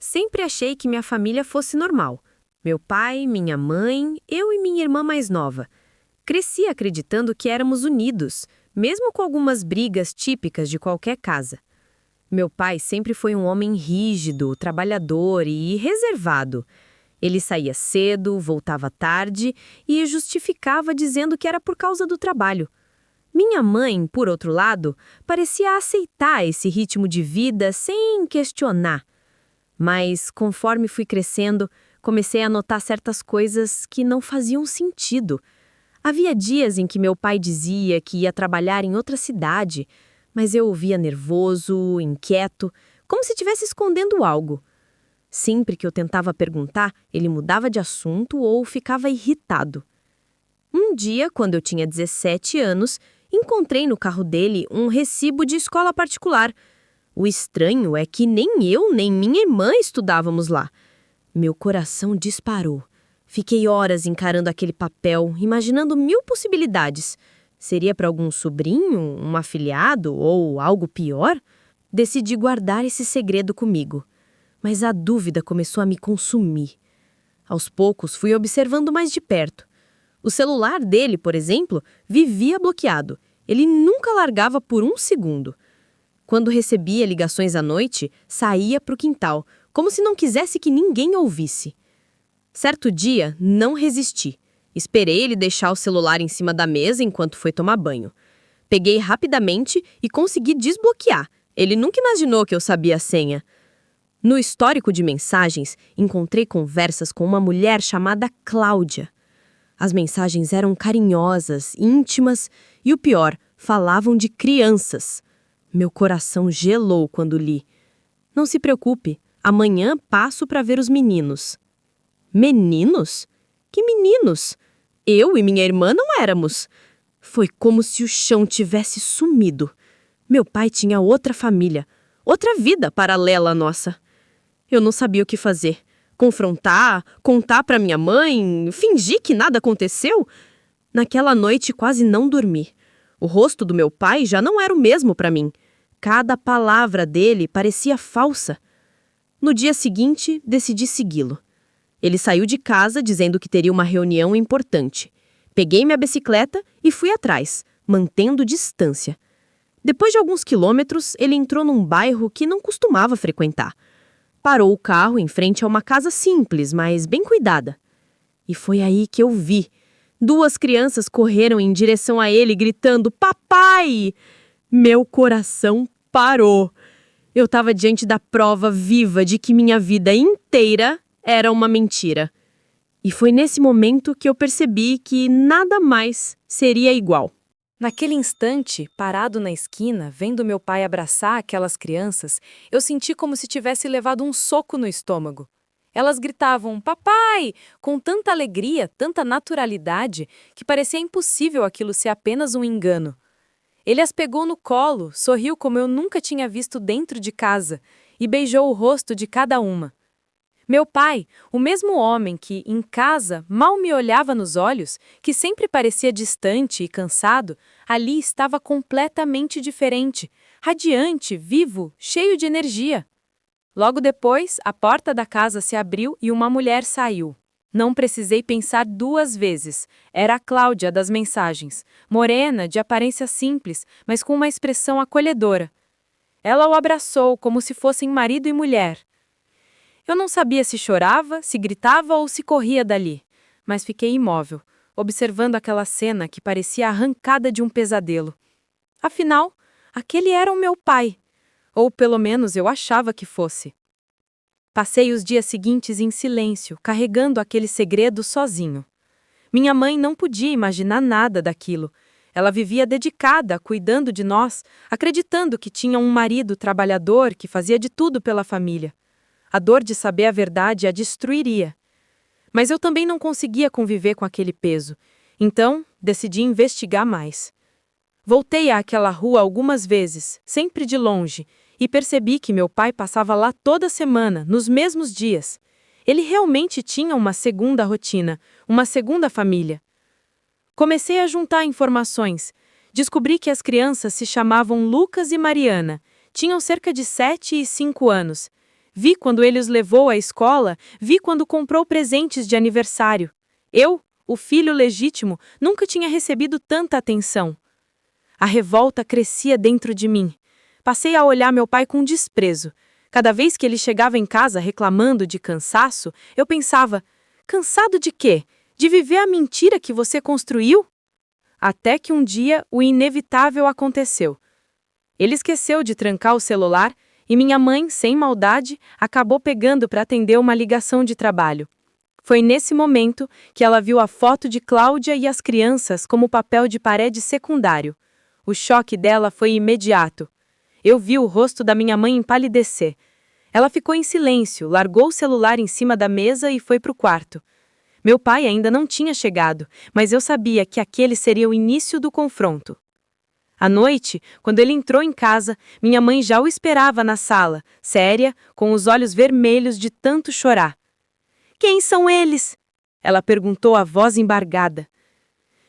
Sempre achei que minha família fosse normal. Meu pai, minha mãe, eu e minha irmã mais nova. Cresci acreditando que éramos unidos, mesmo com algumas brigas típicas de qualquer casa. Meu pai sempre foi um homem rígido, trabalhador e reservado. Ele saía cedo, voltava tarde e justificava dizendo que era por causa do trabalho. Minha mãe, por outro lado, parecia aceitar esse ritmo de vida sem questionar. Mas, conforme fui crescendo, comecei a notar certas coisas que não faziam sentido. Havia dias em que meu pai dizia que ia trabalhar em outra cidade, mas eu o via nervoso, inquieto, como se estivesse escondendo algo. Sempre que eu tentava perguntar, ele mudava de assunto ou ficava irritado. Um dia, quando eu tinha 17 anos, encontrei no carro dele um recibo de escola particular. O estranho é que nem eu nem minha irmã estudávamos lá. Meu coração disparou. Fiquei horas encarando aquele papel, imaginando 1000 possibilidades. Seria para algum sobrinho, um afilhado ou algo pior? Decidi guardar esse segredo comigo. Mas a dúvida começou a me consumir. Aos poucos, fui observando mais de perto. O celular dele, por exemplo, vivia bloqueado. Ele nunca largava por um segundo. Quando recebia ligações à noite, saía para o quintal, como se não quisesse que ninguém ouvisse. Certo dia, não resisti. Esperei ele deixar o celular em cima da mesa enquanto foi tomar banho. Peguei rapidamente e consegui desbloquear. Ele nunca imaginou que eu sabia a senha. No histórico de mensagens, encontrei conversas com uma mulher chamada Cláudia. As mensagens eram carinhosas, íntimas e, o pior, falavam de crianças. Meu coração gelou quando li. Não se preocupe, amanhã passo para ver os meninos. Meninos? Que meninos? Eu e minha irmã não éramos. Foi como se o chão tivesse sumido. Meu pai tinha outra família, outra vida paralela à nossa. Eu não sabia o que fazer. Confrontar, contar para minha mãe, fingir que nada aconteceu? Naquela noite quase não dormi. O rosto do meu pai já não era o mesmo para mim. Cada palavra dele parecia falsa. No dia seguinte, decidi segui-lo. Ele saiu de casa dizendo que teria uma reunião importante. Peguei minha bicicleta e fui atrás, mantendo distância. Depois de alguns quilômetros, ele entrou num bairro que não costumava frequentar. Parou o carro em frente a uma casa simples, mas bem cuidada. E foi aí que eu vi. 2 crianças correram em direção a ele, gritando: "Papai!" Meu coração parou. Eu estava diante da prova viva de que minha vida inteira era uma mentira. E foi nesse momento que eu percebi que nada mais seria igual. Naquele instante, parado na esquina, vendo meu pai abraçar aquelas crianças, eu senti como se tivesse levado um soco no estômago. Elas gritavam "Papai!" com tanta alegria, tanta naturalidade, que parecia impossível aquilo ser apenas um engano. Ele as pegou no colo, sorriu como eu nunca tinha visto dentro de casa e beijou o rosto de cada uma. Meu pai, o mesmo homem que, em casa, mal me olhava nos olhos, que sempre parecia distante e cansado, ali estava completamente diferente, radiante, vivo, cheio de energia. Logo depois, a porta da casa se abriu e uma mulher saiu. Não precisei pensar 2 vezes. Era a Cláudia das mensagens, morena, de aparência simples, mas com uma expressão acolhedora. Ela o abraçou como se fossem marido e mulher. Eu não sabia se chorava, se gritava ou se corria dali, mas fiquei imóvel, observando aquela cena que parecia arrancada de um pesadelo. Afinal, aquele era o meu pai, ou pelo menos eu achava que fosse. Passei os dias seguintes em silêncio, carregando aquele segredo sozinho. Minha mãe não podia imaginar nada daquilo. Ela vivia dedicada, cuidando de nós, acreditando que tinha um marido trabalhador que fazia de tudo pela família. A dor de saber a verdade a destruiria. Mas eu também não conseguia conviver com aquele peso. Então, decidi investigar mais. Voltei àquela rua algumas vezes, sempre de longe, e percebi que meu pai passava lá toda semana, nos mesmos dias. Ele realmente tinha uma segunda rotina, uma segunda família. Comecei a juntar informações. Descobri que as crianças se chamavam Lucas e Mariana. Tinham cerca de 7 e 5 anos. Vi quando ele os levou à escola, vi quando comprou presentes de aniversário. Eu, o filho legítimo, nunca tinha recebido tanta atenção. A revolta crescia dentro de mim. Passei a olhar meu pai com desprezo. Cada vez que ele chegava em casa reclamando de cansaço, eu pensava: cansado de quê? De viver a mentira que você construiu? Até que um dia o inevitável aconteceu. Ele esqueceu de trancar o celular e minha mãe, sem maldade, acabou pegando para atender uma ligação de trabalho. Foi nesse momento que ela viu a foto de Cláudia e as crianças como papel de parede secundário. O choque dela foi imediato. Eu vi o rosto da minha mãe empalidecer. Ela ficou em silêncio, largou o celular em cima da mesa e foi para o quarto. Meu pai ainda não tinha chegado, mas eu sabia que aquele seria o início do confronto. À noite, quando ele entrou em casa, minha mãe já o esperava na sala, séria, com os olhos vermelhos de tanto chorar. "Quem são eles?" Ela perguntou a voz embargada.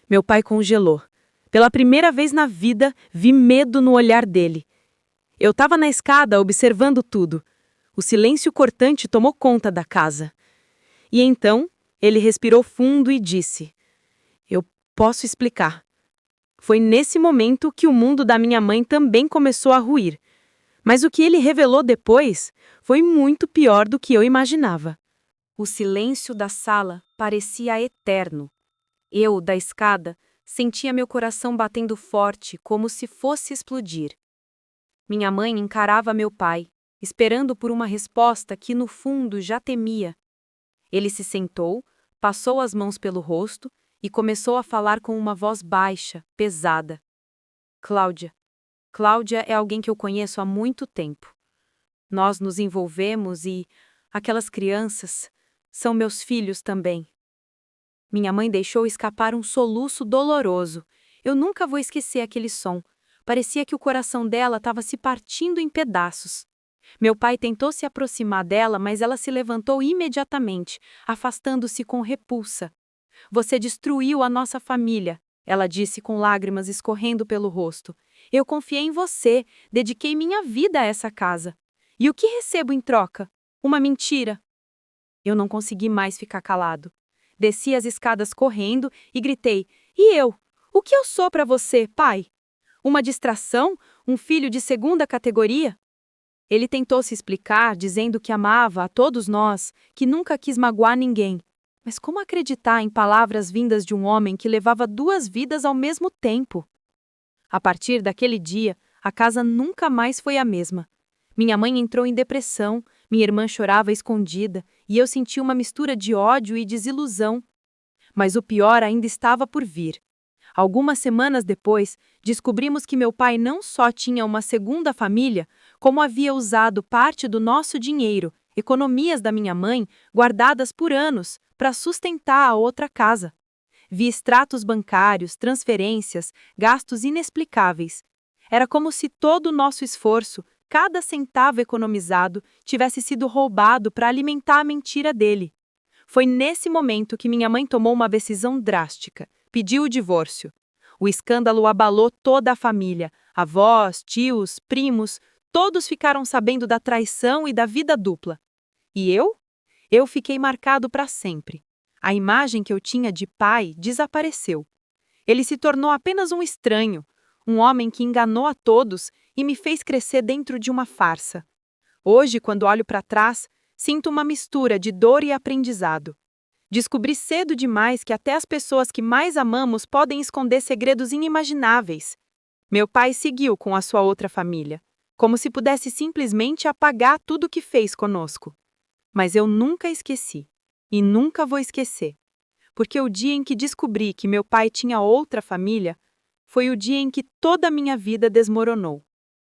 Meu pai congelou. Pela primeira vez na vida, vi medo no olhar dele. Eu estava na escada observando tudo. O silêncio cortante tomou conta da casa. E então, ele respirou fundo e disse: "Eu posso explicar." Foi nesse momento que o mundo da minha mãe também começou a ruir. Mas o que ele revelou depois foi muito pior do que eu imaginava. O silêncio da sala parecia eterno. Eu, da escada, sentia meu coração batendo forte, como se fosse explodir. Minha mãe encarava meu pai, esperando por uma resposta que, no fundo, já temia. Ele se sentou, passou as mãos pelo rosto e começou a falar com uma voz baixa, pesada. "Cláudia. Cláudia é alguém que eu conheço há muito tempo. Nós nos envolvemos e aquelas crianças são meus filhos também." Minha mãe deixou escapar um soluço doloroso. Eu nunca vou esquecer aquele som. Parecia que o coração dela estava se partindo em pedaços. Meu pai tentou se aproximar dela, mas ela se levantou imediatamente, afastando-se com repulsa. "Você destruiu a nossa família", ela disse com lágrimas escorrendo pelo rosto. "Eu confiei em você, dediquei minha vida a essa casa. E o que recebo em troca? Uma mentira." Eu não consegui mais ficar calado. Desci as escadas correndo e gritei: "E eu? O que eu sou para você, pai? Uma distração? Um filho de segunda categoria?" Ele tentou se explicar, dizendo que amava a todos nós, que nunca quis magoar ninguém. Mas como acreditar em palavras vindas de um homem que levava 2 vidas ao mesmo tempo? A partir daquele dia, a casa nunca mais foi a mesma. Minha mãe entrou em depressão, minha irmã chorava escondida, e eu senti uma mistura de ódio e desilusão. Mas o pior ainda estava por vir. Algumas semanas depois, descobrimos que meu pai não só tinha uma segunda família, como havia usado parte do nosso dinheiro, economias da minha mãe, guardadas por anos, para sustentar a outra casa. Vi extratos bancários, transferências, gastos inexplicáveis. Era como se todo o nosso esforço, cada centavo economizado, tivesse sido roubado para alimentar a mentira dele. Foi nesse momento que minha mãe tomou uma decisão drástica: pediu o divórcio. O escândalo abalou toda a família, avós, tios, primos, todos ficaram sabendo da traição e da vida dupla. E eu? Eu fiquei marcado para sempre. A imagem que eu tinha de pai desapareceu. Ele se tornou apenas um estranho, um homem que enganou a todos e me fez crescer dentro de uma farsa. Hoje, quando olho para trás, sinto uma mistura de dor e aprendizado. Descobri cedo demais que até as pessoas que mais amamos podem esconder segredos inimagináveis. Meu pai seguiu com a sua outra família, como se pudesse simplesmente apagar tudo o que fez conosco. Mas eu nunca esqueci, e nunca vou esquecer, porque o dia em que descobri que meu pai tinha outra família foi o dia em que toda a minha vida desmoronou.